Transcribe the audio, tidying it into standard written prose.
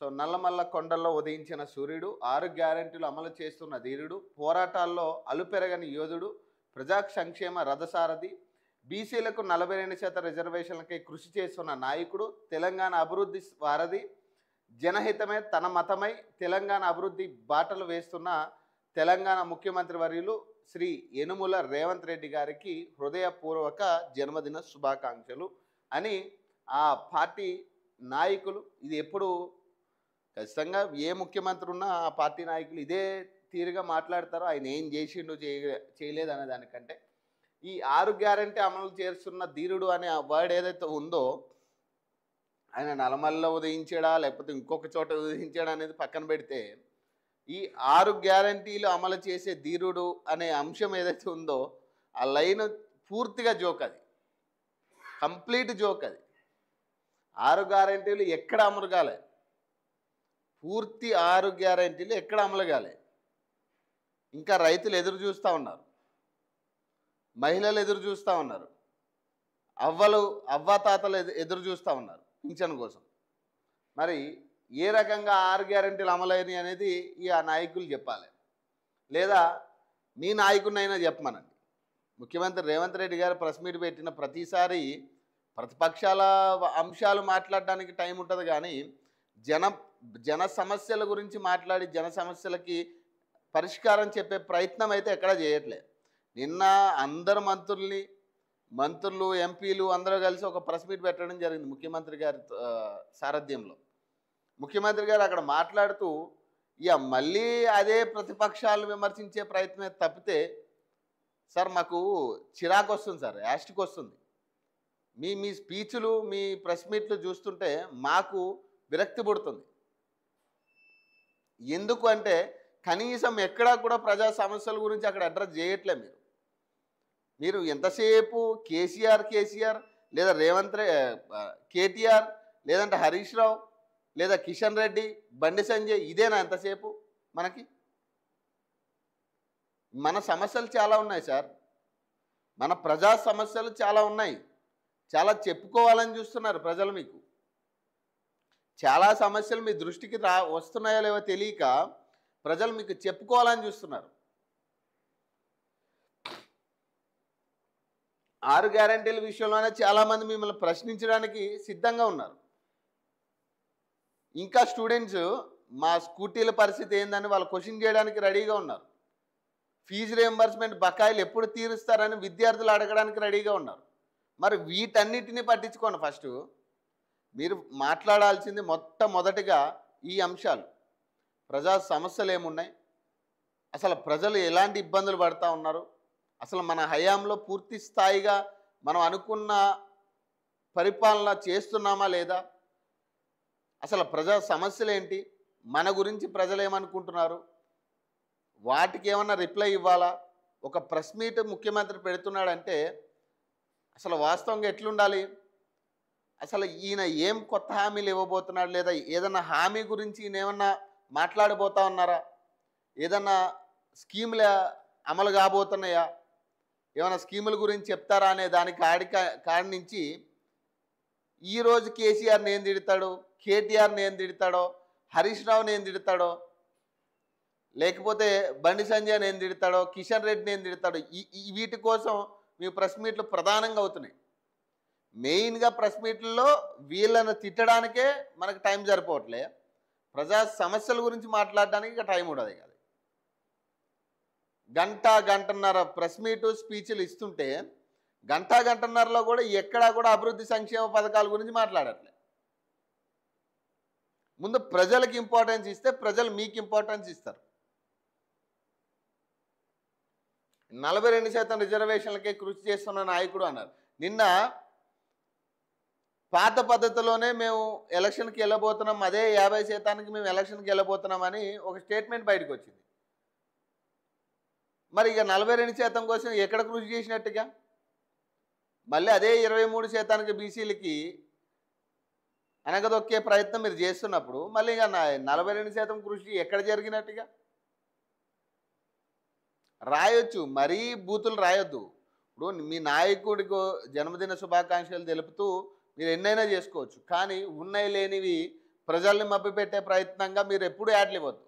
So Nallamala కొండల్లో ఉదయించిన సూర్యుడు, 6 గ్యారెంటీలు అమలు చేస్తున్న ధీరుడు, పోరాటాల్లో అలుపెరగని యోధుడు, ప్రజా సంక్షేమ రథసారథి, బీసీలకు 42% రిజర్వేషన్లకై కృషి చేస్తున్న నాయకుడు, తెలంగాణ అభివృద్ధి వారధి, జనహితమే తన మతమై తెలంగాణ అభివృద్ధి బాటలు వేస్తున్న తెలంగాణ ముఖ్యమంత్రి వర్యులు శ్రీ యనుమల రేవంత్ రెడ్డి గారికి హృదయపూర్వక జన్మదిన శుభాకాంక్షలు అని ఆ పార్టీ నాయకులు, ఇది ఎప్పుడు ఖచ్చితంగా ఏ ముఖ్యమంత్రి ఉన్నా ఆ పార్టీ నాయకులు ఇదే తీరుగా మాట్లాడతారో, ఆయన ఏం చేసిండు చేయలేదు అనే దానికంటే ఈ 6 గ్యారెంటీ అమలు చేస్తున్న ధీరుడు అనే ఆ వర్డ్ ఏదైతే ఉందో, ఆయన నల్లమల్లో ఉదయించాడా లేకపోతే ఇంకొక చోట ఉదయించాడా అనేది పక్కన పెడితే, ఈ 6 గ్యారెంటీలు అమలు చేసే ధీరుడు అనే అంశం ఏదైతే ఉందో ఆ లైన్ పూర్తిగా జోక్, అది కంప్లీట్ జోక్. అది 6 గ్యారెంటీలు ఎక్కడ అమలు కాలే, పూర్తి 6 గ్యారెంటీలు ఎక్కడ అమలు కాలే. ఇంకా రైతులు ఎదురు చూస్తూ ఉన్నారు, మహిళలు ఎదురు చూస్తూ ఉన్నారు, అవ్వాతాతలు ఎదురు చూస్తూ ఉన్నారు పింఛన్ కోసం. మరి ఏ రకంగా 6 గ్యారెంటీలు అమలైనవి అనేది ఆ నాయకులు చెప్పాలి, లేదా మీ నాయకుడినైనా చెప్పమనండి. ముఖ్యమంత్రి రేవంత్ రెడ్డి గారు ప్రెస్ మీట్ పెట్టిన ప్రతిసారి ప్రతిపక్షాల అంశాలు మాట్లాడడానికి టైం ఉంటుంది, కానీ జన సమస్యల గురించి మాట్లాడి జన సమస్యలకి పరిష్కారం చెప్పే ప్రయత్నం అయితే ఎక్కడా చేయట్లేదు. నిన్న అందరు మంత్రులు ఎంపీలు అందరూ కలిసి ఒక ప్రెస్ మీట్ పెట్టడం జరిగింది ముఖ్యమంత్రి గారి సారథ్యంలో. ముఖ్యమంత్రి గారు అక్కడ మాట్లాడుతూ మళ్ళీ అదే ప్రతిపక్షాలను విమర్శించే ప్రయత్నమే తప్పితే, సార్ మాకు చిరాకు వస్తుంది సార్, యాస్టిక్ వస్తుంది, మీ స్పీచ్లు మీ ప్రెస్ మీట్లు చూస్తుంటే మాకు విరక్తి పుడుతుంది. ఎందుకు అంటే కనీసం ఎక్కడా కూడా ప్రజా సమస్యల గురించి అక్కడ అడ్రస్ చేయట్లే. మీరు ఎంతసేపు కేసీఆర్ లేదా కేటీఆర్, లేదంటే హరీష్ రావు, లేదా కిషన్ రెడ్డి, బండి సంజయ్, ఇదేనా ఎంతసేపు? మన సమస్యలు చాలా ఉన్నాయి సార్, మన ప్రజా సమస్యలు చాలా ఉన్నాయి, చాలా చెప్పుకోవాలని చూస్తున్నారు ప్రజలు. మీకు చాలా సమస్యలు మీ దృష్టికి వస్తున్నాయో లేవో తెలియక ప్రజలు మీకు చెప్పుకోవాలని చూస్తున్నారు. 6 గ్యారెంటీల విషయంలోనే చాలామంది మిమ్మల్ని ప్రశ్నించడానికి సిద్ధంగా ఉన్నారు. ఇంకా స్టూడెంట్స్ మా స్కూటీల పరిస్థితి ఏందని వాళ్ళు క్వశ్చన్ చేయడానికి రెడీగా ఉన్నారు. ఫీజు రియంబర్స్మెంట్ బకాయిలు ఎప్పుడు తీరుస్తారని విద్యార్థులు అడగడానికి రెడీగా ఉన్నారు. మరి వీటన్నిటిని పట్టించుకోండి. ఫస్ట్ మీరు మాట్లాడాల్సింది మొట్టమొదటిగా ఈ అంశాలు, ప్రజా సమస్యలు ఏమున్నాయి, అసలు ప్రజలు ఎలాంటి ఇబ్బందులు పడుతూ ఉన్నారు, అసలు మన హయాంలో పూర్తి స్థాయిగా మనం అనుకున్న పరిపాలన చేస్తున్నామా లేదా, అసలు ప్రజా సమస్యలు ఏంటి, మన గురించి ప్రజలు ఏమనుకుంటున్నారు, వాటికి ఏమన్నా రిప్లై ఇవ్వాలా. ఒక ప్రెస్ మీట్ ముఖ్యమంత్రి పెడుతున్నాడంటే అసలు వాస్తవంగా ఎట్లుండాలి, అసలు ఈయన ఏం కొత్త హామీలు ఇవ్వబోతున్నాడు, లేదా ఏదన్నా హామీ గురించి ఈయన ఏమన్నా మాట్లాడబోతా ఉన్నారా, ఏదన్నా స్కీములు అమలు కాబోతున్నాయా, ఏమైనా స్కీముల గురించి చెప్తారా అనే దానికి కాడి నుంచి ఈరోజు కేసీఆర్ని ఏం తిడతాడో, కేటీఆర్ని ఏం తిడతాడో, హరీష్ రావుని ఏం తిడతాడో, లేకపోతే బండి సంజయ్ని ఏం తిడతాడో, కిషన్ రెడ్డిని ఏం తిడతాడో, వీటి కోసం మీ ప్రెస్ మీట్లు ప్రధానంగా అవుతున్నాయి. మెయిన్గా ప్రెస్ మీట్లలో వీళ్ళను తిట్టడానికే మనకు టైం సరిపోవట్లే, ప్రజా సమస్యల గురించి మాట్లాడడానికి ఇక టైం ఉండదు. కాదు, గంటన్నర ప్రెస్ మీటు స్పీచ్లు ఇస్తుంటే గంటన్నరలో కూడా ఎక్కడా కూడా అభివృద్ధి సంక్షేమ పథకాల గురించి మాట్లాడట్లే. ముందు ప్రజలకు ఇంపార్టెన్స్ ఇస్తే ప్రజలు మీకు ఇంపార్టెన్స్ ఇస్తారు. 42% రిజర్వేషన్లకే కృషి చేస్తున్న నాయకుడు అన్నారు. నిన్న పాత పద్ధతిలోనే మేము ఎలక్షన్కి వెళ్ళబోతున్నాం, అదే 50% మేము ఎలక్షన్కి వెళ్ళబోతున్నామని ఒక స్టేట్మెంట్ బయటకు వచ్చింది. మరి ఇక 42% కోసం ఎక్కడ కృషి చేసినట్టుగా, మళ్ళీ అదే 23% బీసీలకి అనగదొక్కే ప్రయత్నం మీరు చేస్తున్నప్పుడు మళ్ళీ ఇక 42% కృషి ఎక్కడ జరిగినట్టుగా రాయొచ్చు, మరీ బూతులు రాయొద్దు. ఇప్పుడు మీ నాయకుడికి జన్మదిన శుభాకాంక్షలు తెలుపుతూ మీరు ఎన్నైనా చేసుకోవచ్చు, కానీ ఉన్నాయి లేనివి ప్రజల్ని మభ్యపెట్టే ప్రయత్నంగా మీరు ఎప్పుడు యాడ్లు ఇవ్వద్దు.